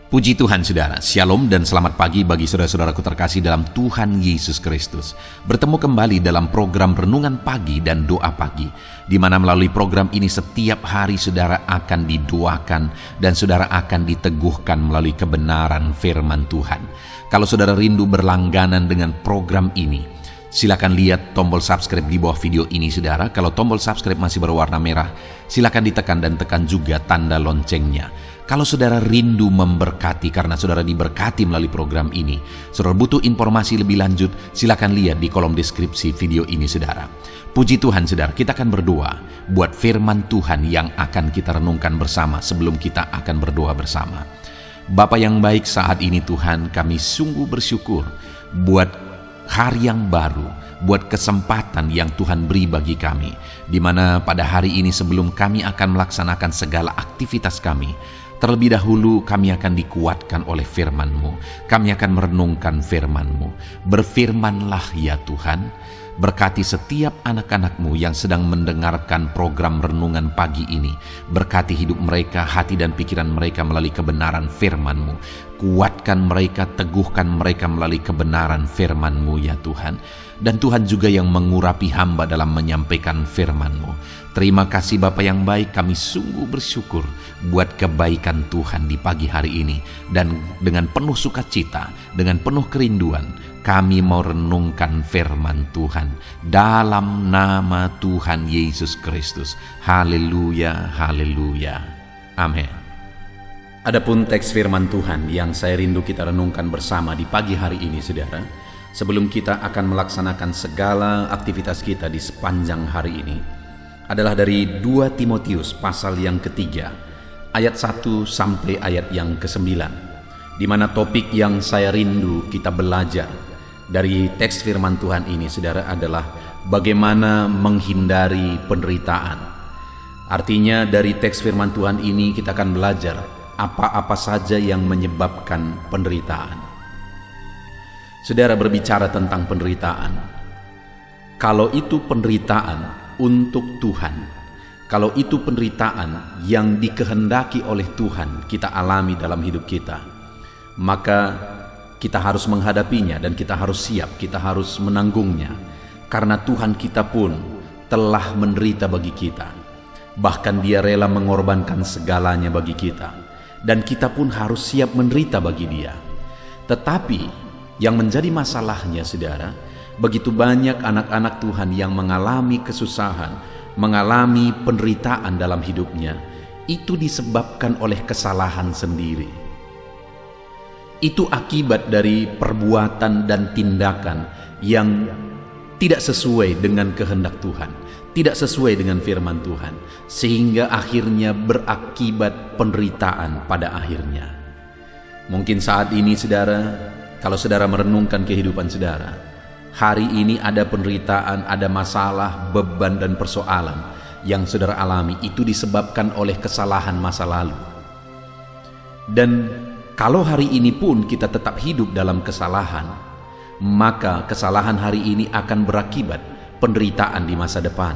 Puji Tuhan saudara, Shalom dan selamat pagi bagi saudara-saudaraku terkasih dalam Tuhan Yesus Kristus. Bertemu kembali dalam program Renungan Pagi dan Doa Pagi, di mana melalui program ini setiap hari saudara akan didoakan dan saudara akan diteguhkan melalui kebenaran firman Tuhan. Kalau saudara rindu berlangganan dengan program ini, silakan lihat tombol subscribe di bawah video ini saudara. Kalau tombol subscribe masih berwarna merah, silakan ditekan dan tekan juga tanda loncengnya. Kalau saudara rindu memberkati karena saudara diberkati melalui program ini, saudara butuh informasi lebih lanjut, silakan lihat di kolom deskripsi video ini saudara. Puji Tuhan saudara, kita akan berdoa buat firman Tuhan yang akan kita renungkan bersama sebelum kita akan berdoa bersama. Bapa yang baik, saat ini Tuhan kami sungguh bersyukur buat hari yang baru, buat kesempatan yang Tuhan beri bagi kami, di mana pada hari ini sebelum kami akan melaksanakan segala aktivitas kami, terlebih dahulu kami akan dikuatkan oleh firman-Mu. Kami akan merenungkan firman-Mu. Berfirmanlah ya Tuhan, berkati setiap anak-anak-Mu yang sedang mendengarkan program renungan pagi ini. Berkati hidup mereka, hati dan pikiran mereka melalui kebenaran firman-Mu. Kuatkan mereka, teguhkan mereka melalui kebenaran firman-Mu ya Tuhan. Dan Tuhan juga yang mengurapi hamba dalam menyampaikan firman-Mu. Terima kasih Bapa yang baik, kami sungguh bersyukur buat kebaikan Tuhan di pagi hari ini. Dan dengan penuh sukacita, dengan penuh kerinduan, kami mau renungkan firman Tuhan dalam nama Tuhan Yesus Kristus. Haleluya, haleluya. Amin. Adapun teks firman Tuhan yang saya rindu kita renungkan bersama di pagi hari ini saudara, sebelum kita akan melaksanakan segala aktivitas kita di sepanjang hari ini, adalah dari 2 Timotius pasal yang ketiga, ayat 1 sampai ayat yang ke-9, di mana topik yang saya rindu kita belajar dari teks firman Tuhan ini saudara adalah bagaimana menghindari penderitaan. Artinya dari teks firman Tuhan ini kita akan belajar apa-apa saja yang menyebabkan penderitaan. Saudara, berbicara tentang penderitaan, kalau itu penderitaan untuk Tuhan, kalau itu penderitaan yang dikehendaki oleh Tuhan kita alami dalam hidup kita, maka kita harus menghadapinya dan kita harus siap, kita harus menanggungnya, karena Tuhan kita pun telah menderita bagi kita. Bahkan Dia rela mengorbankan segalanya bagi kita, dan kita pun harus siap menderita bagi Dia. Tetapi yang menjadi masalahnya saudara, begitu banyak anak-anak Tuhan yang mengalami kesusahan, mengalami penderitaan dalam hidupnya, itu disebabkan oleh kesalahan sendiri. Itu akibat dari perbuatan dan tindakan yang tidak sesuai dengan kehendak Tuhan, tidak sesuai dengan firman Tuhan, sehingga akhirnya berakibat penderitaan pada akhirnya. Mungkin saat ini saudara, kalau saudara merenungkan kehidupan saudara, hari ini ada penderitaan, ada masalah, beban dan persoalan yang saudara alami, itu disebabkan oleh kesalahan masa lalu. Dan kalau hari ini pun kita tetap hidup dalam kesalahan, maka kesalahan hari ini akan berakibat penderitaan di masa depan.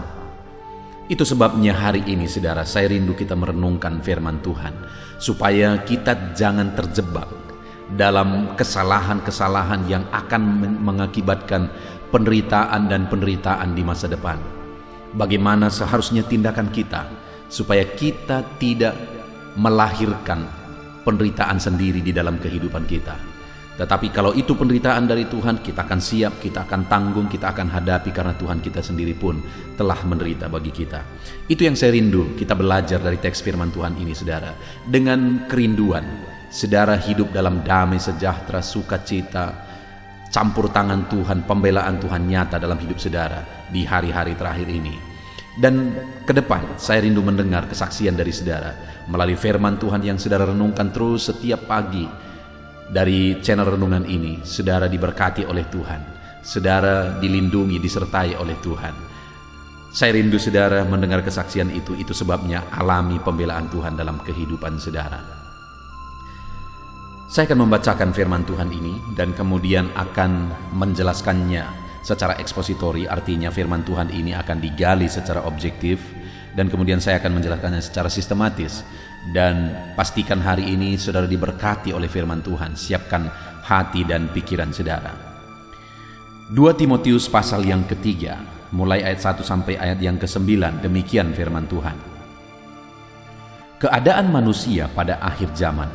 Itu sebabnya hari ini saudara, saya rindu kita merenungkan firman Tuhan, supaya kita jangan terjebak dalam kesalahan-kesalahan yang akan mengakibatkan penderitaan dan penderitaan di masa depan. Bagaimana seharusnya tindakan kita supaya kita tidak melahirkan penderitaan sendiri di dalam kehidupan kita. Tetapi kalau itu penderitaan dari Tuhan, kita akan siap, kita akan tanggung, kita akan hadapi, karena Tuhan kita sendiri pun telah menderita bagi kita. Itu yang saya rindu kita belajar dari teks firman Tuhan ini saudara. Dengan kerinduan saudara hidup dalam damai sejahtera, sukacita, campur tangan Tuhan, pembelaan Tuhan nyata dalam hidup saudara di hari-hari terakhir ini. Dan ke depan saya rindu mendengar kesaksian dari saudara melalui firman Tuhan yang saudara renungkan terus setiap pagi dari channel renungan ini. Saudara diberkati oleh Tuhan, saudara dilindungi, disertai oleh Tuhan. Saya rindu saudara mendengar kesaksian itu sebabnya alami pembelaan Tuhan dalam kehidupan saudara. Saya akan membacakan firman Tuhan ini dan kemudian akan menjelaskannya secara ekspositori, artinya firman Tuhan ini akan digali secara objektif dan kemudian saya akan menjelaskannya secara sistematis Dan pastikan hari ini saudara diberkati oleh firman Tuhan. Siapkan hati dan pikiran saudara. 2 Timotius pasal yang ketiga, mulai ayat 1 sampai ayat yang ke-9, demikian firman Tuhan. Keadaan manusia pada akhir zaman.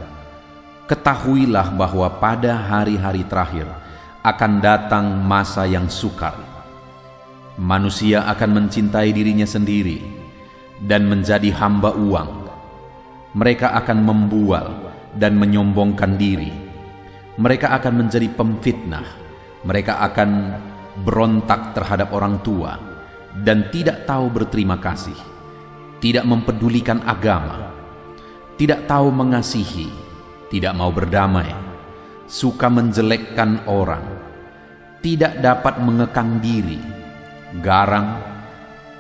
Ketahuilah bahwa pada hari-hari terakhir akan datang masa yang sukar. Manusia akan mencintai dirinya sendiri dan menjadi hamba uang. Mereka akan membual dan menyombongkan diri. Mereka akan menjadi pemfitnah. Mereka akan berontak terhadap orang tua dan tidak tahu berterima kasih, tidak mempedulikan agama, tidak tahu mengasihi, tidak mau berdamai, suka menjelekkan orang, tidak dapat mengekang diri, garang,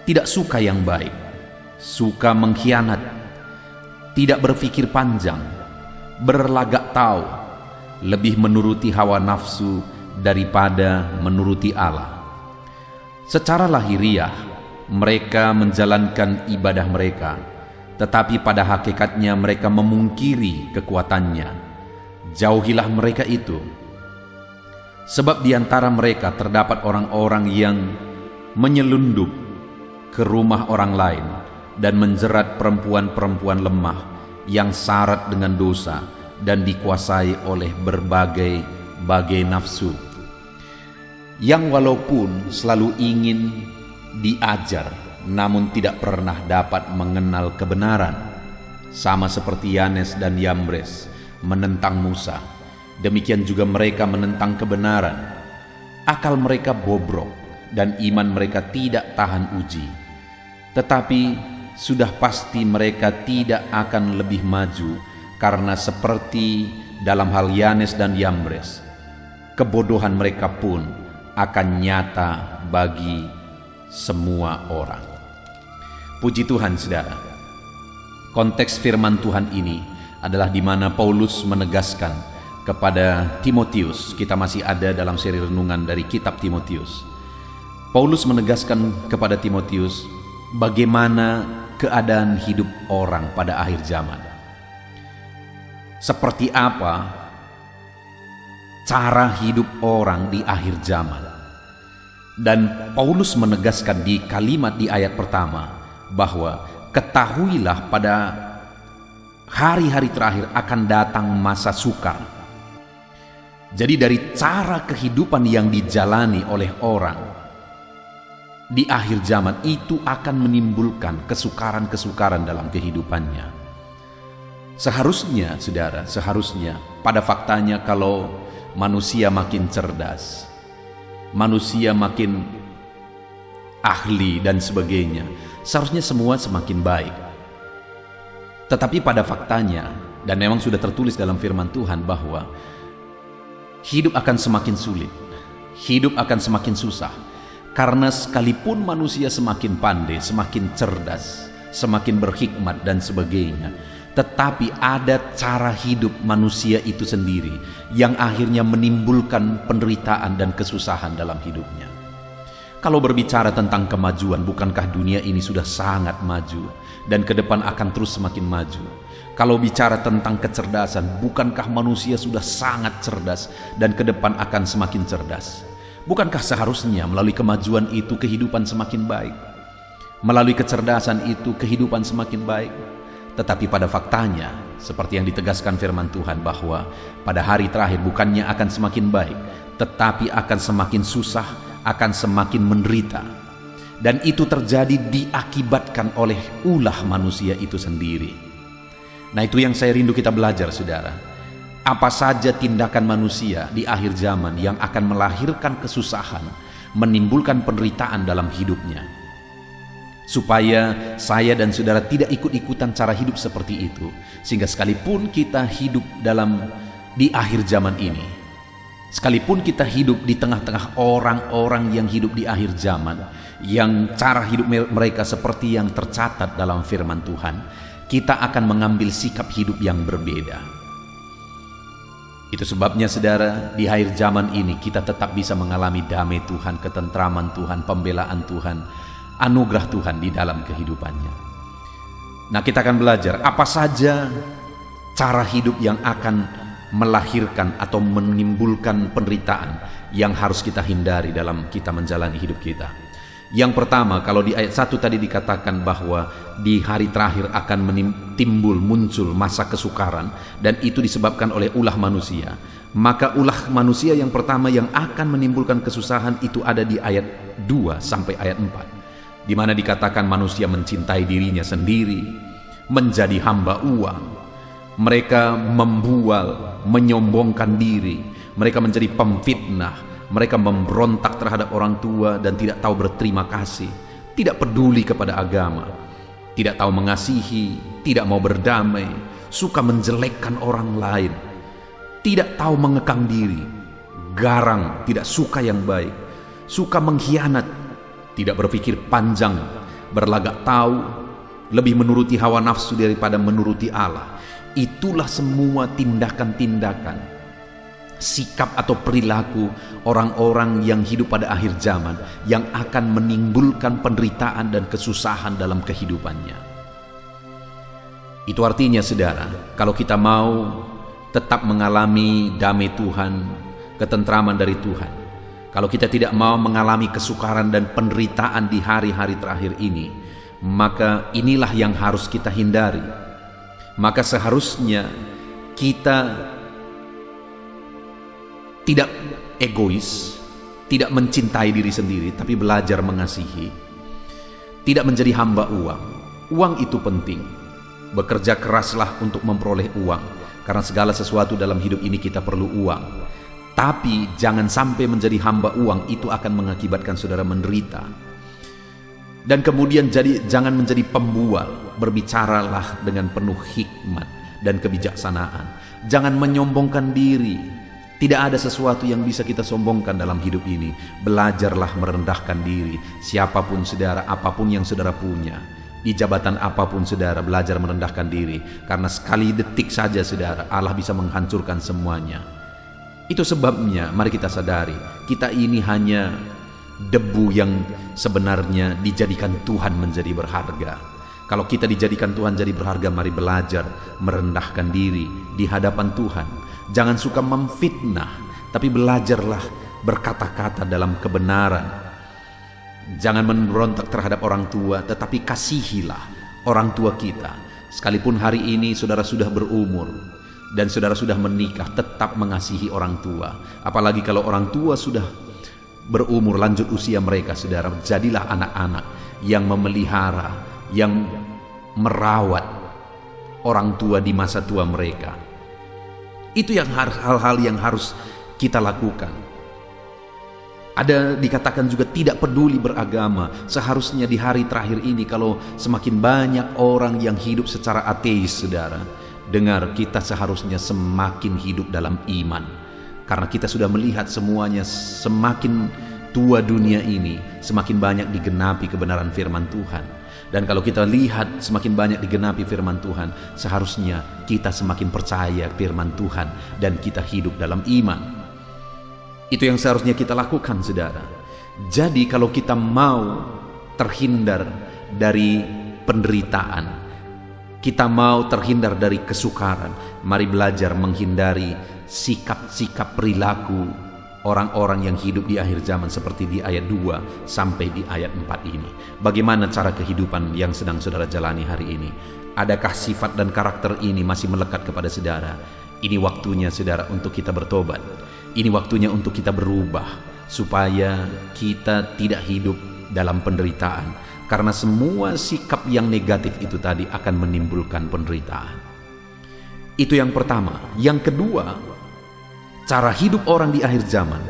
tidak suka yang baik, suka mengkhianat, tidak berpikir panjang, berlagak tahu, lebih menuruti hawa nafsu daripada menuruti Allah. Secara lahiriah mereka menjalankan ibadah mereka, tetapi pada hakikatnya mereka memungkiri kekuatannya. Jauhilah mereka itu. Sebab di antara mereka terdapat orang-orang yang menyelundup ke rumah orang lain dan menjerat perempuan-perempuan lemah yang syarat dengan dosa dan dikuasai oleh berbagai nafsu, yang walaupun selalu ingin diajar namun tidak pernah dapat mengenal kebenaran, sama seperti Yanes dan Yambres menentang Musa. Demikian juga mereka menentang kebenaran. Akal mereka bobrok dan iman mereka tidak tahan uji. Tetapi sudah pasti mereka tidak akan lebih maju, karena seperti dalam hal Yanes dan Yambres, kebodohan mereka pun akan nyata bagi semua orang. Puji Tuhan saudara. Konteks firman Tuhan ini adalah di mana Paulus menegaskan kepada Timotius. Kita masih ada dalam seri renungan dari kitab Timotius. Paulus menegaskan kepada Timotius bagaimana keadaan hidup orang pada akhir zaman. Seperti apa cara hidup orang di akhir zaman. Dan Paulus menegaskan di kalimat di ayat pertama bahwa ketahuilah pada hari-hari terakhir akan datang masa sukar. Jadi dari cara kehidupan yang dijalani oleh orang di akhir zaman itu akan menimbulkan kesukaran-kesukaran dalam kehidupannya. Seharusnya pada faktanya kalau manusia makin cerdas, manusia makin ahli dan sebagainya, seharusnya semua semakin baik. Tetapi pada faktanya, dan memang sudah tertulis dalam firman Tuhan bahwa hidup akan semakin sulit, hidup akan semakin susah. Karena sekalipun manusia semakin pandai, semakin cerdas, semakin berhikmat dan sebagainya, tetapi ada cara hidup manusia itu sendiri yang akhirnya menimbulkan penderitaan dan kesusahan dalam hidupnya. Kalau berbicara tentang kemajuan, bukankah dunia ini sudah sangat maju dan ke depan akan terus semakin maju? Kalau bicara tentang kecerdasan, bukankah manusia sudah sangat cerdas dan ke depan akan semakin cerdas? Bukankah seharusnya melalui kemajuan itu kehidupan semakin baik? Melalui kecerdasan itu kehidupan semakin baik? Tetapi pada faktanya, seperti yang ditegaskan firman Tuhan bahwa pada hari terakhir bukannya akan semakin baik, tetapi akan semakin susah, akan semakin menderita. Dan itu terjadi diakibatkan oleh ulah manusia itu sendiri. Nah, itu yang saya rindu kita belajar, saudara. Apa saja tindakan manusia di akhir zaman yang akan melahirkan kesusahan, menimbulkan penderitaan dalam hidupnya. Supaya saya dan saudara tidak ikut-ikutan cara hidup seperti itu, sehingga sekalipun kita hidup di akhir zaman ini, sekalipun kita hidup di tengah-tengah orang-orang yang hidup di akhir zaman, yang cara hidup mereka seperti yang tercatat dalam firman Tuhan, kita akan mengambil sikap hidup yang berbeda. Itu sebabnya saudara, di akhir zaman ini kita tetap bisa mengalami damai Tuhan, ketentraman Tuhan, pembelaan Tuhan, anugerah Tuhan di dalam kehidupannya. Nah, kita akan belajar apa saja cara hidup yang akan melahirkan atau menimbulkan penderitaan yang harus kita hindari dalam kita menjalani hidup kita. Yang pertama, kalau di ayat 1 tadi dikatakan bahwa di hari terakhir akan muncul masa kesukaran, dan itu disebabkan oleh ulah manusia. Maka ulah manusia yang pertama yang akan menimbulkan kesusahan itu ada di ayat 2 sampai ayat 4, di mana dikatakan manusia mencintai dirinya sendiri, menjadi hamba uang, mereka membual, menyombongkan diri, mereka menjadi pemfitnah, mereka memberontak terhadap orang tua dan tidak tahu berterima kasih, tidak peduli kepada agama, tidak tahu mengasihi, tidak mau berdamai, suka menjelekkan orang lain, tidak tahu mengekang diri, garang, tidak suka yang baik, suka mengkhianat, tidak berpikir panjang, berlagak tahu, lebih menuruti hawa nafsu daripada menuruti Allah. Itulah semua tindakan-tindakan, sikap atau perilaku orang-orang yang hidup pada akhir zaman yang akan menimbulkan penderitaan dan kesusahan dalam kehidupannya. Itu artinya, saudara, kalau kita mau tetap mengalami damai Tuhan, ketentraman dari Tuhan, kalau kita tidak mau mengalami kesukaran dan penderitaan di hari-hari terakhir ini, maka inilah yang harus kita hindari. Maka seharusnya kita tidak egois, tidak mencintai diri sendiri, tapi belajar mengasihi, tidak menjadi hamba uang. Uang itu penting, bekerja keraslah untuk memperoleh uang, karena segala sesuatu dalam hidup ini kita perlu uang. Tapi jangan sampai menjadi hamba uang, itu akan mengakibatkan saudara menderita. Dan kemudian jangan menjadi pembual, berbicaralah dengan penuh hikmat dan kebijaksanaan. Jangan menyombongkan diri. Tidak ada sesuatu yang bisa kita sombongkan dalam hidup ini. Belajarlah merendahkan diri. Siapapun saudara, apapun yang saudara punya, di jabatan apapun saudara, belajar merendahkan diri. Karena sekali detik saja saudara, Allah bisa menghancurkan semuanya. Itu sebabnya mari kita sadari, kita ini hanya debu yang sebenarnya dijadikan Tuhan menjadi berharga. Kalau kita dijadikan Tuhan jadi berharga, mari belajar merendahkan diri di hadapan Tuhan. Jangan suka memfitnah, tapi belajarlah berkata-kata dalam kebenaran. Jangan memberontak terhadap orang tua, tetapi kasihilah orang tua kita. Sekalipun hari ini saudara sudah berumur dan saudara sudah menikah, tetap mengasihi orang tua. Apalagi kalau orang tua sudah berumur, lanjut usia mereka, saudara, jadilah anak-anak yang memelihara, yang merawat orang tua di masa tua mereka. Itu yang hal-hal yang harus kita lakukan. Ada dikatakan juga tidak peduli beragama. Seharusnya di hari terakhir ini, kalau semakin banyak orang yang hidup secara ateis, saudara, dengar, kita seharusnya semakin hidup dalam iman. Karena kita sudah melihat semuanya, semakin tua dunia ini, semakin banyak digenapi kebenaran firman Tuhan. Dan kalau kita lihat semakin banyak digenapi firman Tuhan, seharusnya kita semakin percaya firman Tuhan dan kita hidup dalam iman. Itu yang seharusnya kita lakukan, saudara. Jadi kalau kita mau terhindar dari penderitaan, kita mau terhindar dari kesukaran, mari belajar menghindari sikap-sikap perilaku orang-orang yang hidup di akhir zaman seperti di ayat 2 sampai di ayat 4 ini. Bagaimana cara kehidupan yang sedang saudara jalani hari ini? Adakah sifat dan karakter ini masih melekat kepada saudara? Ini waktunya saudara untuk kita bertobat. Ini waktunya untuk kita berubah, supaya kita tidak hidup dalam penderitaan. Karena semua sikap yang negatif itu tadi akan menimbulkan penderitaan. Itu yang pertama. Yang kedua, cara hidup orang di akhir zaman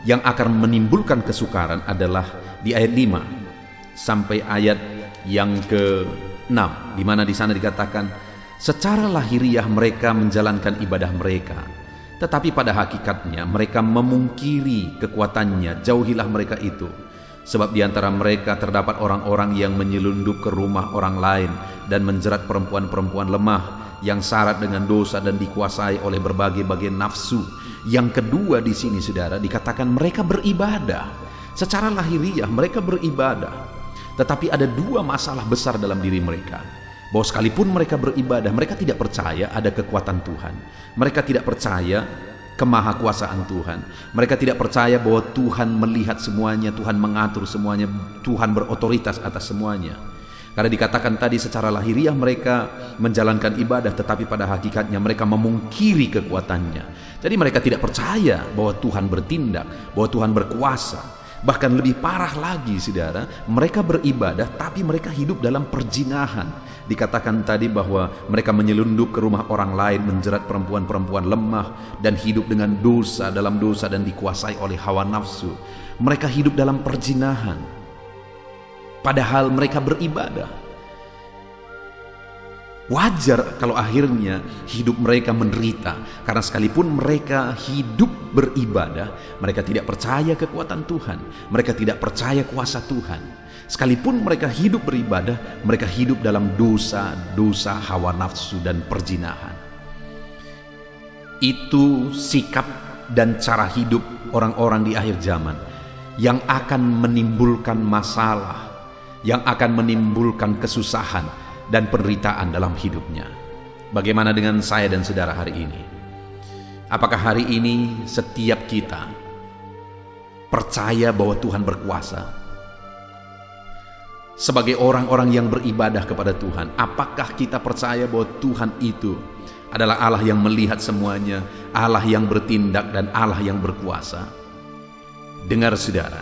yang akan menimbulkan kesukaran adalah di ayat 5 sampai ayat yang ke-6, di mana di sana dikatakan, secara lahiriah mereka menjalankan ibadah mereka, tetapi pada hakikatnya mereka memungkiri kekuatannya. Jauhilah mereka itu, sebab di antara mereka terdapat orang-orang yang menyelundup ke rumah orang lain dan menjerat perempuan-perempuan lemah yang syarat dengan dosa dan dikuasai oleh berbagai-bagai nafsu. Yang kedua di sini, saudara, dikatakan mereka beribadah. Secara lahiriah mereka beribadah, tetapi ada dua masalah besar dalam diri mereka. bahwa sekalipun mereka beribadah, mereka tidak percaya ada kekuatan Tuhan. Mereka tidak percaya kemahakuasaan Tuhan. Mereka tidak percaya bahwa Tuhan melihat semuanya, Tuhan mengatur semuanya, Tuhan berotoritas atas semuanya. Karena dikatakan tadi secara lahiriah mereka menjalankan ibadah, tetapi pada hakikatnya mereka memungkiri kekuatannya. Jadi mereka tidak percaya bahwa Tuhan bertindak, bahwa Tuhan berkuasa. Bahkan lebih parah lagi, saudara, mereka beribadah tapi mereka hidup dalam perjinahan. Dikatakan tadi bahwa mereka menyelundup ke rumah orang lain, menjerat perempuan-perempuan lemah, dan hidup dengan dosa, dalam dosa, dan dikuasai oleh hawa nafsu. Mereka hidup dalam perjinahan, padahal mereka beribadah. Wajar kalau akhirnya hidup mereka menderita, karena sekalipun mereka hidup beribadah, mereka tidak percaya kekuatan Tuhan, mereka tidak percaya kuasa Tuhan. Sekalipun mereka hidup beribadah, mereka hidup dalam dosa hawa nafsu dan perjinahan. Itu sikap dan cara hidup orang-orang di akhir zaman yang akan menimbulkan masalah, yang akan menimbulkan kesusahan dan penderitaan dalam hidupnya. Bagaimana dengan saya dan saudara hari ini? Apakah hari ini setiap kita percaya bahwa Tuhan berkuasa? Sebagai orang-orang yang beribadah kepada Tuhan, apakah kita percaya bahwa Tuhan itu adalah Allah yang melihat semuanya, Allah yang bertindak, dan Allah yang berkuasa? Dengar saudara,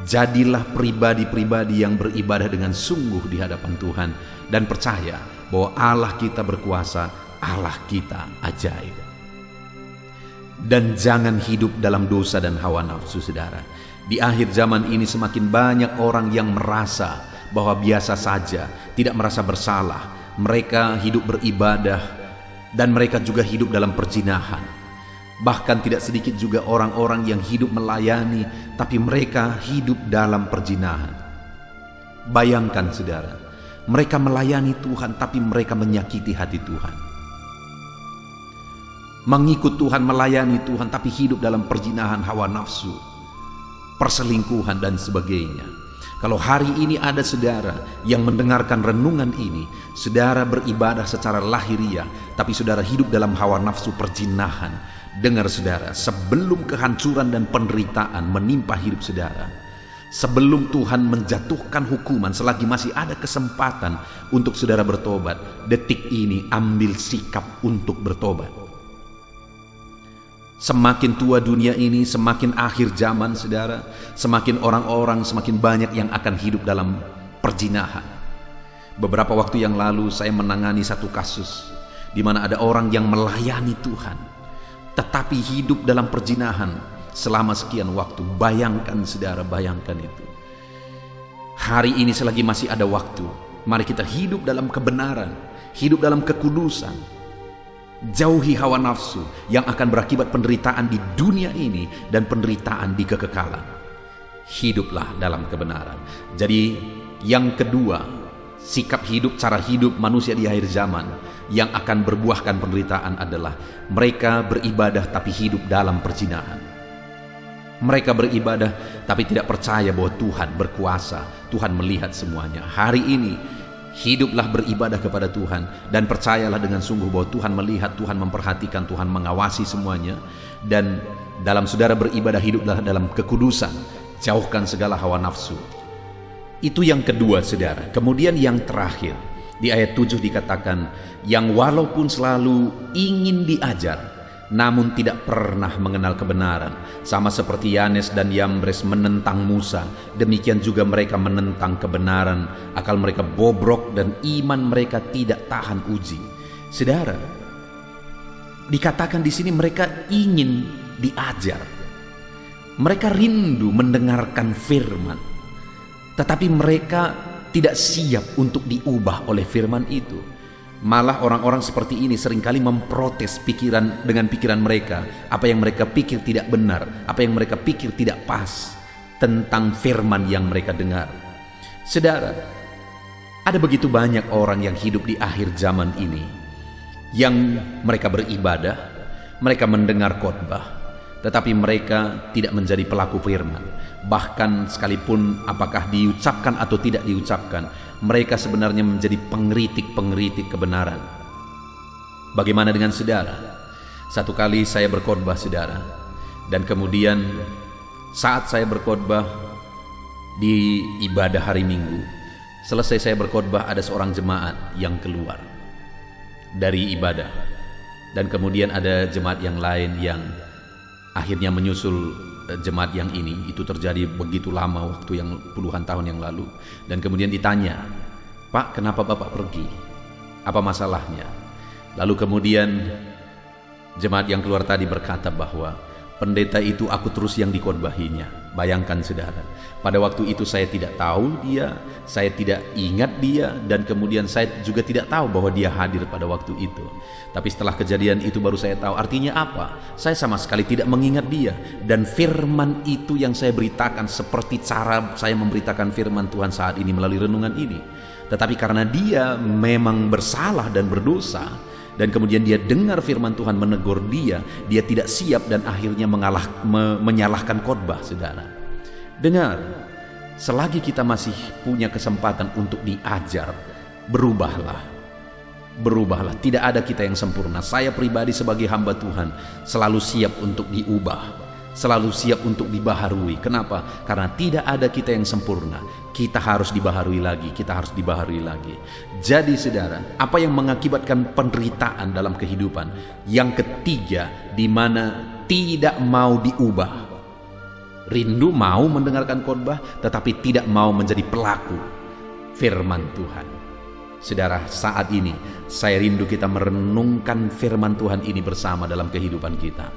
jadilah pribadi-pribadi yang beribadah dengan sungguh di hadapan Tuhan, dan percaya bahwa Allah kita berkuasa, Allah kita ajaib. Dan jangan hidup dalam dosa dan hawa nafsu, saudara. Di akhir zaman ini semakin banyak orang yang merasa bahwa biasa saja, tidak merasa bersalah. Mereka hidup beribadah dan mereka juga hidup dalam perjinahan. Bahkan tidak sedikit juga orang-orang yang hidup melayani, tapi mereka hidup dalam perjinahan. Bayangkan saudara, mereka melayani Tuhan tapi mereka menyakiti hati Tuhan. Mengikut Tuhan, melayani Tuhan, tapi hidup dalam perjinahan hawa nafsu, perselingkuhan, dan sebagainya. Kalau hari ini ada saudara yang mendengarkan renungan ini, saudara beribadah secara lahiriah, tapi saudara hidup dalam hawa nafsu perjinahan. Dengar saudara, sebelum kehancuran dan penderitaan menimpa hidup saudara, sebelum Tuhan menjatuhkan hukuman, selagi masih ada kesempatan untuk saudara bertobat, detik ini ambil sikap untuk bertobat. Semakin tua dunia ini, semakin akhir zaman saudara, semakin orang-orang, semakin banyak yang akan hidup dalam perjinahan. Beberapa waktu yang lalu saya menangani satu kasus di mana ada orang yang melayani Tuhan tetapi hidup dalam perjinahan selama sekian waktu. Bayangkan saudara, bayangkan itu. Hari ini selagi masih ada waktu, mari kita hidup dalam kebenaran, hidup dalam kekudusan. Jauhi hawa nafsu yang akan berakibat penderitaan di dunia ini dan penderitaan di kekekalan. Hiduplah dalam kebenaran. Jadi yang kedua, sikap hidup, cara hidup manusia di akhir zaman yang akan berbuahkan penderitaan adalah mereka beribadah tapi hidup dalam perjinahan. Mereka beribadah tapi tidak percaya bahwa Tuhan berkuasa, Tuhan melihat semuanya. Hari ini hiduplah beribadah kepada Tuhan dan percayalah dengan sungguh bahwa Tuhan melihat, Tuhan memperhatikan, Tuhan mengawasi semuanya. Dan dalam saudara beribadah, hiduplah dalam kekudusan, jauhkan segala hawa nafsu. Itu yang kedua saudara. Kemudian yang terakhir, di ayat 7 dikatakan, yang walaupun selalu ingin diajar namun tidak pernah mengenal kebenaran, sama seperti Yanes dan Yambres menentang Musa, demikian juga mereka menentang kebenaran. Akal mereka bobrok dan iman mereka tidak tahan uji. Saudara, dikatakan di sini mereka ingin diajar. Mereka rindu mendengarkan firman, tetapi mereka tidak siap untuk diubah oleh firman itu. Malah orang-orang seperti ini seringkali memprotes dengan pikiran mereka. Apa yang mereka pikir tidak benar, apa yang mereka pikir tidak pas tentang firman yang mereka dengar. Saudara, ada begitu banyak orang yang hidup di akhir zaman ini, yang mereka beribadah, mereka mendengar khotbah, tetapi mereka tidak menjadi pelaku firman. Bahkan sekalipun apakah diucapkan atau tidak diucapkan, mereka sebenarnya menjadi pengeritik-pengeritik kebenaran. Bagaimana dengan saudara? Satu kali saya berkhotbah, saudara, dan kemudian saat saya berkhotbah di ibadah hari Minggu, selesai saya berkhotbah, ada seorang jemaat yang keluar dari ibadah, dan kemudian ada jemaat yang lain yang akhirnya menyusul jemaat yang ini. Itu terjadi begitu lama, waktu yang puluhan tahun yang lalu. Dan kemudian ditanya, "Pak, kenapa Bapak pergi? Apa masalahnya?" Lalu kemudian jemaat yang keluar tadi berkata bahwa pendeta itu aku terus yang dikhotbahinya. Bayangkan saudara, pada waktu itu saya tidak tahu dia, saya tidak ingat dia, dan kemudian saya juga tidak tahu bahwa dia hadir pada waktu itu. Tapi setelah kejadian itu baru saya tahu. Artinya apa? Saya sama sekali tidak mengingat dia. Dan firman itu yang saya beritakan seperti cara saya memberitakan firman Tuhan saat ini melalui renungan ini. Tetapi karena dia memang bersalah dan berdosa, dan kemudian dia dengar firman Tuhan menegur dia tidak siap dan akhirnya menyalahkan khotbah, saudara. Dengar, selagi kita masih punya kesempatan untuk diajar, berubahlah. Berubahlah, tidak ada kita yang sempurna. Saya pribadi sebagai hamba Tuhan selalu siap untuk diubah, selalu siap untuk dibaharui. Kenapa? Karena tidak ada kita yang sempurna. Kita harus dibaharui lagi, kita harus dibaharui lagi. Jadi saudara, apa yang mengakibatkan penderitaan dalam kehidupan? Yang ketiga, di mana tidak mau diubah. Rindu mau mendengarkan khotbah, tetapi tidak mau menjadi pelaku firman Tuhan. Saudara, saat ini saya rindu kita merenungkan firman Tuhan ini bersama dalam kehidupan kita.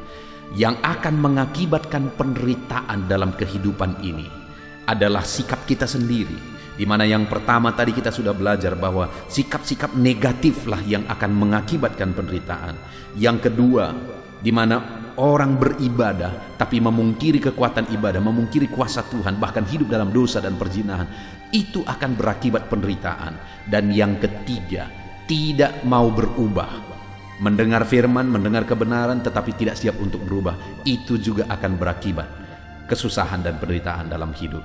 Yang akan mengakibatkan penderitaan dalam kehidupan ini adalah sikap kita sendiri. Di mana yang pertama tadi kita sudah belajar bahwa sikap-sikap negatiflah yang akan mengakibatkan penderitaan. Yang kedua, di mana orang beribadah tapi memungkiri kekuatan ibadah, memungkiri kuasa Tuhan, bahkan hidup dalam dosa dan perzinahan, itu akan berakibat penderitaan. Dan yang ketiga, tidak mau berubah. Mendengar firman, mendengar kebenaran, tetapi tidak siap untuk berubah, itu juga akan berakibat kesusahan dan penderitaan dalam hidup.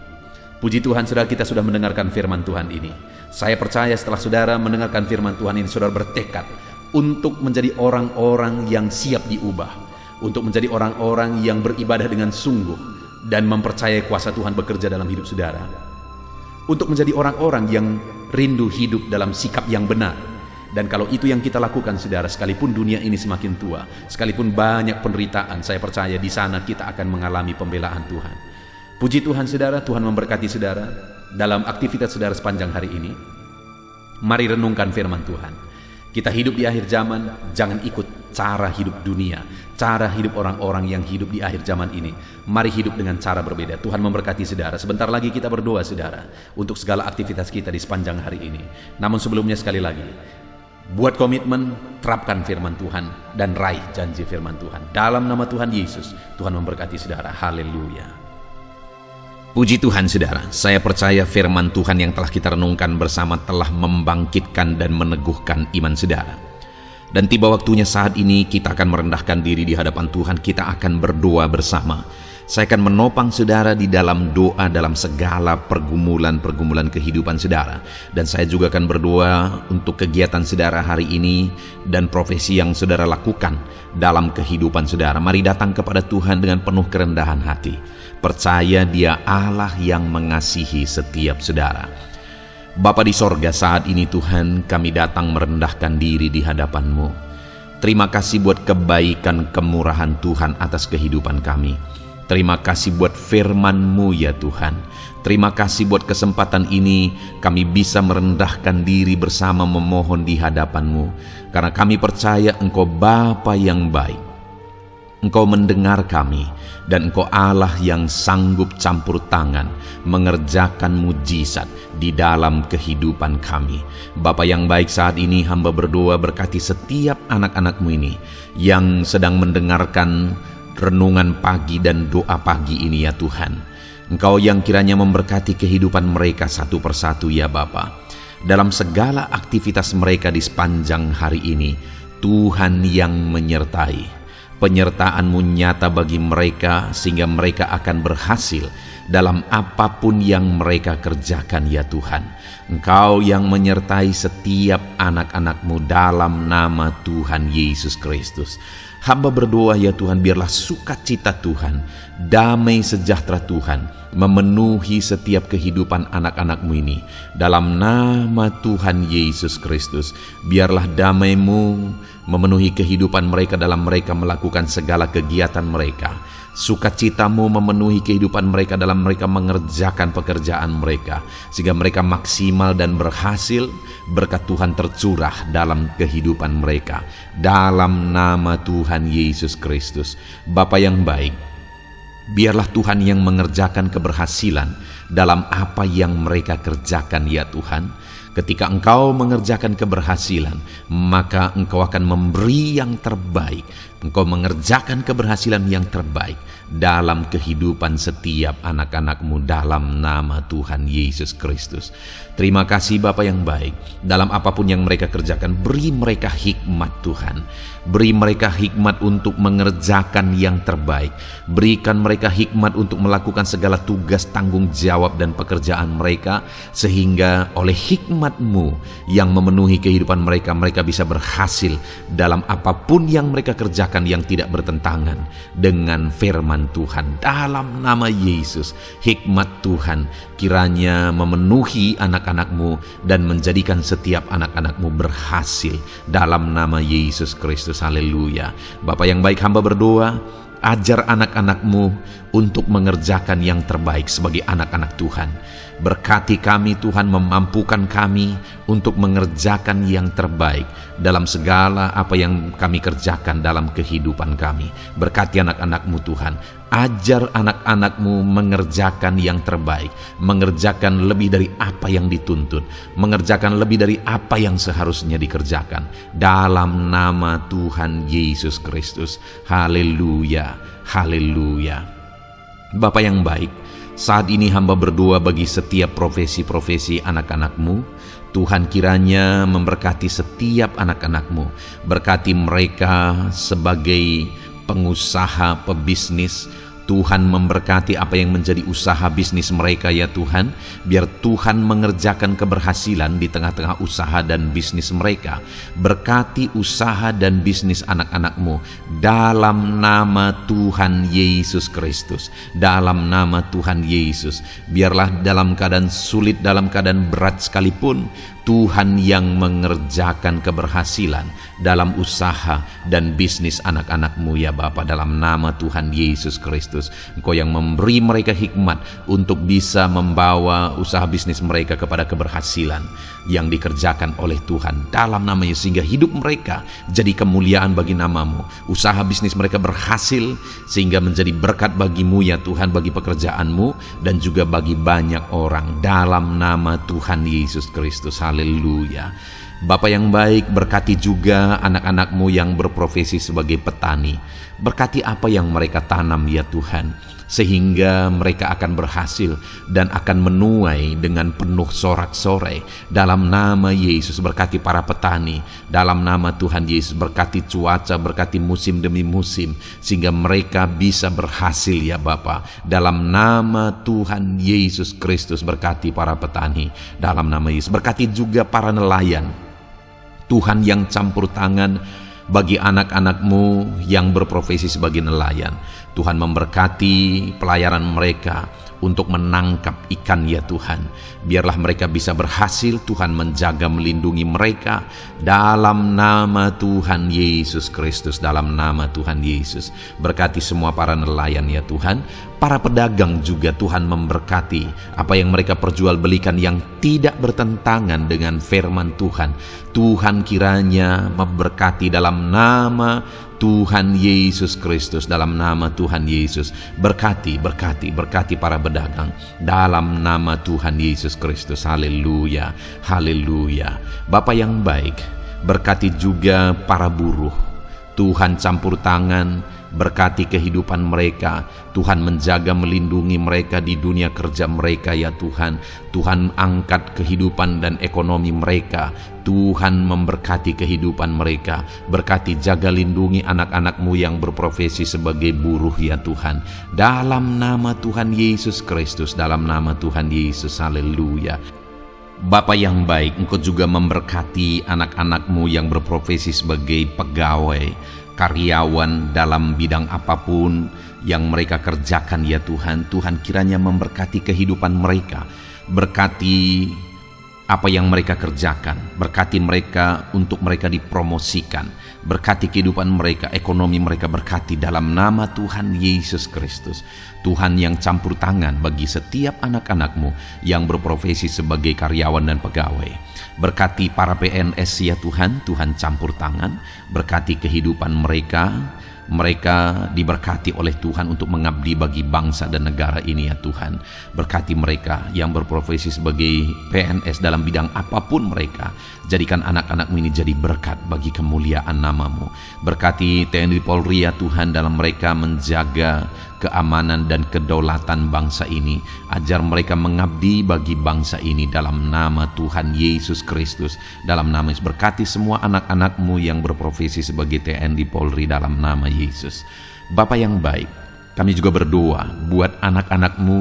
Puji Tuhan, saudara, kita sudah mendengarkan firman Tuhan ini. Saya percaya setelah saudara mendengarkan firman Tuhan ini, saudara bertekad untuk menjadi orang-orang yang siap diubah, untuk menjadi orang-orang yang beribadah dengan sungguh dan mempercayai kuasa Tuhan bekerja dalam hidup saudara, untuk menjadi orang-orang yang rindu hidup dalam sikap yang benar. Dan kalau itu yang kita lakukan, saudara, sekalipun dunia ini semakin tua, sekalipun banyak penderitaan, saya percaya di sana kita akan mengalami pembelaan Tuhan. Puji Tuhan, saudara, Tuhan memberkati saudara dalam aktivitas saudara sepanjang hari ini. Mari renungkan firman Tuhan. Kita hidup di akhir zaman, jangan ikut cara hidup dunia, cara hidup orang-orang yang hidup di akhir zaman ini. Mari hidup dengan cara berbeda. Tuhan memberkati saudara. Sebentar lagi kita berdoa, saudara, untuk segala aktivitas kita di sepanjang hari ini. Namun sebelumnya, sekali lagi, buat komitmen, terapkan firman Tuhan, dan raih janji firman Tuhan. Dalam nama Tuhan Yesus, Tuhan memberkati saudara. Haleluya. Puji Tuhan, saudara, saya percaya firman Tuhan yang telah kita renungkan bersama telah membangkitkan dan meneguhkan iman saudara. Dan tiba waktunya saat ini kita akan merendahkan diri di hadapan Tuhan, kita akan berdoa bersama. Saya akan menopang saudara di dalam doa dalam segala pergumulan-pergumulan kehidupan saudara. Dan saya juga akan berdoa untuk kegiatan saudara hari ini dan profesi yang saudara lakukan dalam kehidupan saudara. Mari datang kepada Tuhan dengan penuh kerendahan hati. Percaya Dia Allah yang mengasihi setiap saudara. Bapa di sorga, saat ini Tuhan, kami datang merendahkan diri di hadapan-Mu. Terima kasih buat kebaikan kemurahan Tuhan atas kehidupan kami. Terima kasih buat firman-Mu ya Tuhan. Terima kasih buat kesempatan ini kami bisa merendahkan diri bersama memohon di hadapan-Mu. Karena kami percaya Engkau Bapa yang baik. Engkau mendengar kami dan Engkau Allah yang sanggup campur tangan mengerjakan mujizat di dalam kehidupan kami. Bapa yang baik, saat ini hamba berdoa berkati setiap anak-anak-Mu ini yang sedang mendengarkan renungan pagi dan doa pagi ini ya Tuhan. Engkau yang kiranya memberkati kehidupan mereka satu persatu ya Bapa. Dalam segala aktivitas mereka di sepanjang hari ini, Tuhan yang menyertai. Penyertaan-Mu nyata bagi mereka sehingga mereka akan berhasil dalam apapun yang mereka kerjakan ya Tuhan. Engkau yang menyertai setiap anak-anak-Mu dalam nama Tuhan Yesus Kristus. Hamba berdoa ya Tuhan, biarlah sukacita Tuhan, damai sejahtera Tuhan memenuhi setiap kehidupan anak-anak-Mu ini. Dalam nama Tuhan Yesus Kristus, biarlah damai-Mu memenuhi kehidupan mereka dalam mereka melakukan segala kegiatan mereka. Sukacita-Mu memenuhi kehidupan mereka dalam mereka mengerjakan pekerjaan mereka, sehingga mereka maksimal dan berhasil. Berkat Tuhan tercurah dalam kehidupan mereka. Dalam nama Tuhan Yesus Kristus. Bapa yang baik, biarlah Tuhan yang mengerjakan keberhasilan dalam apa yang mereka kerjakan ya Tuhan. Ketika Engkau mengerjakan keberhasilan, maka Engkau akan memberi yang terbaik. Engkau mengerjakan keberhasilan yang terbaik dalam kehidupan setiap anak-anak-Mu dalam nama Tuhan Yesus Kristus. Terima kasih Bapa yang baik. Dalam apapun yang mereka kerjakan, beri mereka hikmat Tuhan. Beri mereka hikmat untuk mengerjakan yang terbaik. Berikan mereka hikmat untuk melakukan segala tugas, tanggung jawab dan pekerjaan mereka, sehingga oleh hikmat-Mu yang memenuhi kehidupan mereka, mereka bisa berhasil dalam apapun yang mereka kerjakan yang tidak bertentangan dengan firman Tuhan. Dalam nama Yesus, hikmat Tuhan kiranya memenuhi anak-anak-Mu dan menjadikan setiap anak-anak-Mu berhasil dalam nama Yesus Kristus. Haleluya. Bapa yang baik, hamba berdoa, ajar anak-anak-Mu untuk mengerjakan yang terbaik sebagai anak-anak Tuhan. Berkati kami Tuhan, memampukan kami untuk mengerjakan yang terbaik dalam segala apa yang kami kerjakan dalam kehidupan kami. Berkati anak-anak-Mu Tuhan, ajar anak-anak-Mu mengerjakan yang terbaik, mengerjakan lebih dari apa yang dituntut, mengerjakan lebih dari apa yang seharusnya dikerjakan. Dalam nama Tuhan Yesus Kristus. Haleluya, haleluya. Bapa yang baik, saat ini hamba berdoa bagi setiap profesi-profesi anak-anak-Mu. Tuhan kiranya memberkati setiap anak-anak-Mu. Berkati mereka sebagai pengusaha, pebisnis. Tuhan memberkati apa yang menjadi usaha bisnis mereka ya Tuhan. Biar Tuhan mengerjakan keberhasilan di tengah-tengah usaha dan bisnis mereka. Berkati usaha dan bisnis anak-anak-Mu dalam nama Tuhan Yesus Kristus. Dalam nama Tuhan Yesus. Biarlah dalam keadaan sulit, dalam keadaan berat sekalipun, Tuhan yang mengerjakan keberhasilan dalam usaha dan bisnis anak-anak-Mu ya Bapa, dalam nama Tuhan Yesus Kristus. Engkau yang memberi mereka hikmat untuk bisa membawa usaha bisnis mereka kepada keberhasilan yang dikerjakan oleh Tuhan dalam nama Yesus, sehingga hidup mereka jadi kemuliaan bagi nama-Mu. Usaha bisnis mereka berhasil sehingga menjadi berkat bagi-Mu ya Tuhan, bagi pekerjaan-Mu dan juga bagi banyak orang dalam nama Tuhan Yesus Kristus. Haleluya. Bapa yang baik, berkati juga anak-anak-Mu yang berprofesi sebagai petani. Berkati apa yang mereka tanam ya Tuhan, sehingga mereka akan berhasil dan akan menuai dengan penuh sorak-sorai. Dalam nama Yesus, berkati para petani. Dalam nama Tuhan Yesus, berkati cuaca, berkati musim demi musim, sehingga mereka bisa berhasil ya Bapa. Dalam nama Tuhan Yesus Kristus, berkati para petani. Dalam nama Yesus, berkati juga para nelayan. Tuhan yang campur tangan bagi anak-anak-Mu yang berprofesi sebagai nelayan. Tuhan memberkati pelayaran mereka untuk menangkap ikan ya Tuhan. Biarlah mereka bisa berhasil. Tuhan menjaga, melindungi mereka dalam nama Tuhan Yesus Kristus. Dalam nama Tuhan Yesus, berkati semua para nelayan ya Tuhan. Para pedagang juga Tuhan memberkati apa yang mereka perjualbelikan yang tidak bertentangan dengan firman Tuhan. Tuhan kiranya memberkati dalam nama Tuhan Yesus Kristus. Dalam nama Tuhan Yesus, berkati para pedagang dalam nama Tuhan Yesus Kristus. Haleluya, haleluya. Bapa yang baik, berkati juga para buruh. Tuhan campur tangan Berkati kehidupan mereka. Tuhan menjaga melindungi mereka di dunia kerja mereka ya Tuhan. Tuhan angkat kehidupan dan ekonomi mereka. Tuhan memberkati kehidupan mereka. Berkati, jaga, lindungi anak-anak-Mu yang berprofesi sebagai buruh ya Tuhan. Dalam nama Tuhan Yesus Kristus, dalam nama Tuhan Yesus, haleluya. Bapa yang baik, Engkau juga memberkati anak-anak-Mu yang berprofesi sebagai pegawai, karyawan dalam bidang apapun yang mereka kerjakan ya Tuhan. Tuhan kiranya memberkati kehidupan mereka, berkati apa yang mereka kerjakan, berkati mereka untuk mereka dipromosikan, berkati kehidupan mereka, ekonomi mereka, berkati dalam nama Tuhan Yesus Kristus. Tuhan yang campur tangan bagi setiap anak-anak-Mu yang berprofesi sebagai karyawan dan pegawai. Berkati para PNS ya Tuhan, Tuhan campur tangan, berkati kehidupan mereka. Mereka diberkati oleh Tuhan untuk mengabdi bagi bangsa dan negara ini ya Tuhan. Berkati mereka yang berprofesi sebagai PNS dalam bidang apapun mereka. Jadikan anak-anak-Mu ini jadi berkat bagi kemuliaan nama-Mu. Berkati TNI Polri ya Tuhan dalam mereka menjaga keamanan dan kedaulatan bangsa ini. Ajar mereka mengabdi bagi bangsa ini dalam nama Tuhan Yesus Kristus. Dalam nama Yesus, berkati semua anak-anak-Mu yang berprofesi sebagai TNI Polri dalam nama Yesus. Bapa yang baik, kami juga berdoa buat anak-anak-Mu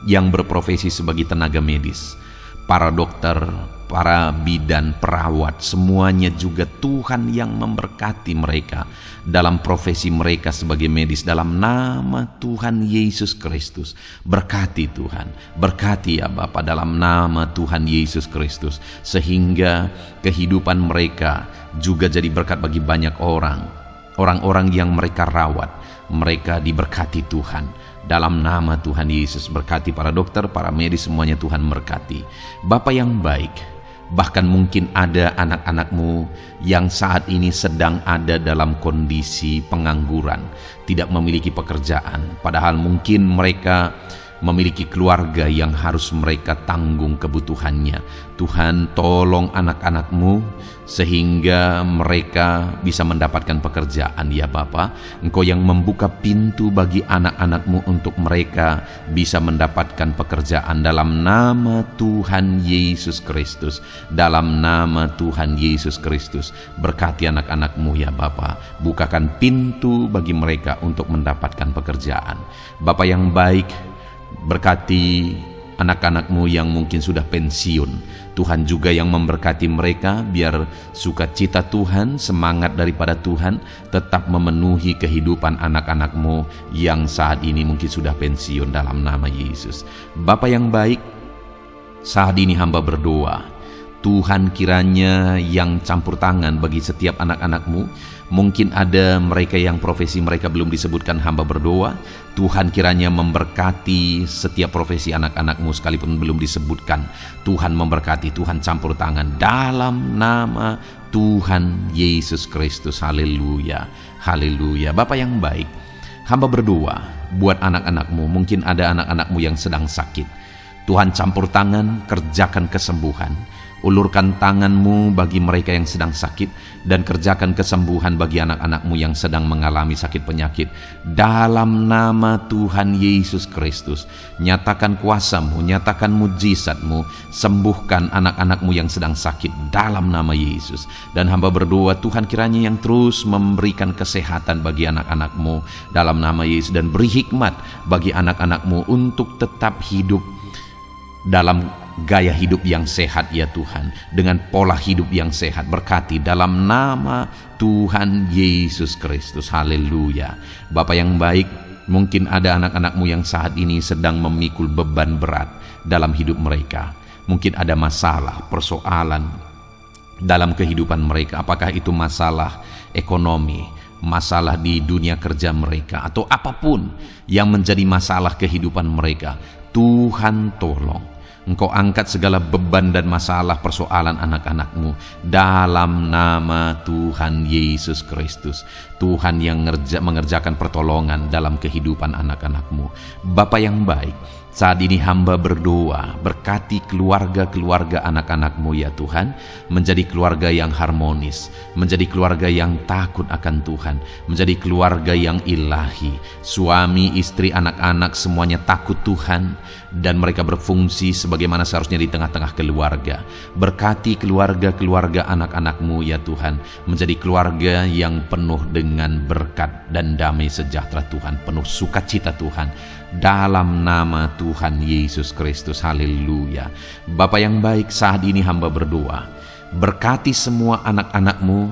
yang berprofesi sebagai tenaga medis, para dokter, para bidan, perawat, semuanya juga Tuhan yang memberkati mereka dalam profesi mereka sebagai medis dalam nama Tuhan Yesus Kristus. Berkati Tuhan, berkati ya Bapa dalam nama Tuhan Yesus Kristus, sehingga kehidupan mereka juga jadi berkat bagi banyak orang-orang yang mereka rawat. Mereka diberkati Tuhan dalam nama Tuhan Yesus. Berkati para dokter, para medis, semuanya Tuhan berkati. Bapa yang baik, bahkan mungkin ada anak-anak-Mu yang saat ini sedang ada dalam kondisi pengangguran, tidak memiliki pekerjaan, padahal mungkin mereka memiliki keluarga yang harus mereka tanggung kebutuhannya. Tuhan, tolong anak-anak-Mu sehingga mereka bisa mendapatkan pekerjaan ya Bapa. Engkau yang membuka pintu bagi anak-anak-Mu untuk mereka bisa mendapatkan pekerjaan dalam nama Tuhan Yesus Kristus. Dalam nama Tuhan Yesus Kristus, berkati anak-anak-Mu ya Bapa. Bukakan pintu bagi mereka untuk mendapatkan pekerjaan. Bapa yang baik, berkati anak-anak-Mu yang mungkin sudah pensiun. Tuhan juga yang memberkati mereka, biar sukacita Tuhan, semangat daripada Tuhan tetap memenuhi kehidupan anak-anak-Mu yang saat ini mungkin sudah pensiun dalam nama Yesus. Bapa yang baik, saat ini hamba berdoa, Tuhan kiranya yang campur tangan bagi setiap anak-anak-Mu. Mungkin ada mereka yang profesi mereka belum disebutkan, hamba berdoa Tuhan kiranya memberkati setiap profesi anak-anak-Mu sekalipun belum disebutkan. Tuhan memberkati, Tuhan campur tangan dalam nama Tuhan Yesus Kristus. Haleluya, haleluya. Bapa yang baik, hamba berdoa buat anak-anak-Mu. Mungkin ada anak-anak-Mu yang sedang sakit. Tuhan campur tangan, kerjakan kesembuhan. Ulurkan tangan-Mu bagi mereka yang sedang sakit, dan kerjakan kesembuhan bagi anak-anak-Mu yang sedang mengalami sakit penyakit. Dalam nama Tuhan Yesus Kristus, nyatakan kuasa-Mu, nyatakan mujizat-Mu, sembuhkan anak-anak-Mu yang sedang sakit dalam nama Yesus. Dan hamba berdoa Tuhan kiranya yang terus memberikan kesehatan bagi anak-anak-Mu dalam nama Yesus, dan beri hikmat bagi anak-anak-Mu untuk tetap hidup dalam gaya hidup yang sehat ya Tuhan, dengan pola hidup yang sehat. Berkati dalam nama Tuhan Yesus Kristus. Haleluya. Bapa yang baik, mungkin ada anak-anak-Mu yang saat ini sedang memikul beban berat dalam hidup mereka. Mungkin ada masalah, persoalan dalam kehidupan mereka. Apakah itu masalah ekonomi, masalah di dunia kerja mereka, atau apapun yang menjadi masalah kehidupan mereka. Tuhan tolong, Engkau angkat segala beban dan masalah persoalan anak-anak-Mu dalam nama Tuhan Yesus Kristus. Tuhan yang mengerjakan pertolongan dalam kehidupan anak-anak-Mu. Bapa yang baik, Saat ini hamba berdoa, berkati keluarga-keluarga anak-anak-Mu ya Tuhan, menjadi keluarga yang harmonis, menjadi keluarga yang takut akan Tuhan, menjadi keluarga yang ilahi. Suami, istri, anak-anak semuanya takut Tuhan, dan mereka berfungsi sebagaimana seharusnya di tengah-tengah keluarga. Berkati keluarga-keluarga anak-anak-Mu ya Tuhan, menjadi keluarga yang penuh dengan berkat dan damai sejahtera Tuhan, penuh sukacita Tuhan, dalam nama Tuhan Yesus Kristus. Haleluya. Bapa yang baik, saat ini hamba berdoa, berkati semua anak-anak-Mu,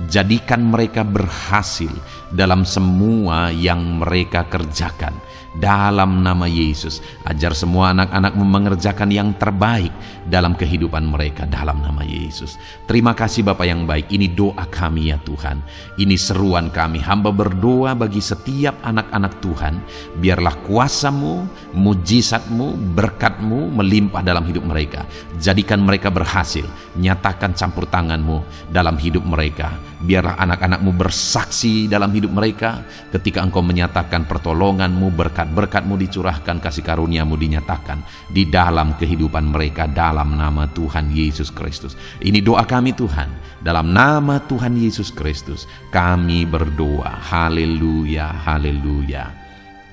jadikan mereka berhasil dalam semua yang mereka kerjakan. Dalam nama Yesus, ajar semua anak-anak-Mu mengerjakan yang terbaik dalam kehidupan mereka, dalam nama Yesus. Terima kasih Bapa yang baik, ini doa kami ya Tuhan, ini seruan kami. Hamba berdoa bagi setiap anak-anak Tuhan, biarlah kuasa-Mu, mujizat-Mu, berkat-Mu melimpah dalam hidup mereka. Jadikan mereka berhasil, nyatakan campur tangan-Mu dalam hidup mereka. Biarlah anak-anak-Mu bersaksi dalam hidup mereka ketika Engkau menyatakan pertolongan-Mu, berkat-berkat-Mu dicurahkan, kasih karunia-Mu dinyatakan di dalam kehidupan mereka, dalam nama Tuhan Yesus Kristus. Ini doa kami Tuhan, dalam nama Tuhan Yesus Kristus kami berdoa. Haleluya, haleluya,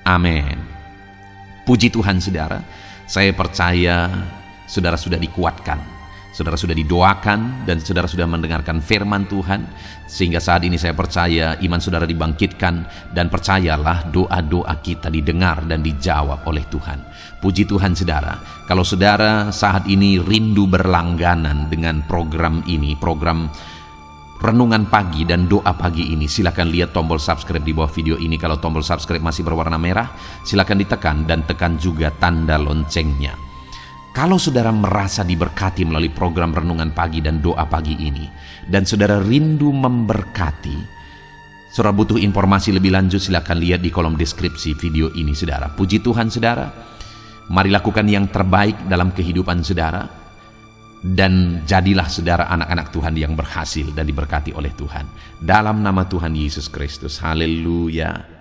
amin. Puji Tuhan saudara, saya percaya saudara sudah dikuatkan, saudara sudah didoakan, dan saudara sudah mendengarkan firman Tuhan, sehingga saat ini saya percaya iman saudara dibangkitkan, dan percayalah doa-doa kita didengar dan dijawab oleh Tuhan. Puji Tuhan saudara, kalau saudara saat ini rindu berlangganan dengan program ini, program Renungan Pagi dan Doa Pagi ini, silakan lihat tombol subscribe di bawah video ini. Kalau tombol subscribe masih berwarna merah, silakan ditekan dan tekan juga tanda loncengnya. Kalau saudara merasa diberkati melalui program Renungan Pagi dan Doa Pagi ini, dan saudara rindu memberkati, saudara butuh informasi lebih lanjut, silakan lihat di kolom deskripsi video ini saudara. Puji Tuhan saudara, mari lakukan yang terbaik dalam kehidupan saudara, dan jadilah saudara anak-anak Tuhan yang berhasil dan diberkati oleh Tuhan. Dalam nama Tuhan Yesus Kristus, haleluya.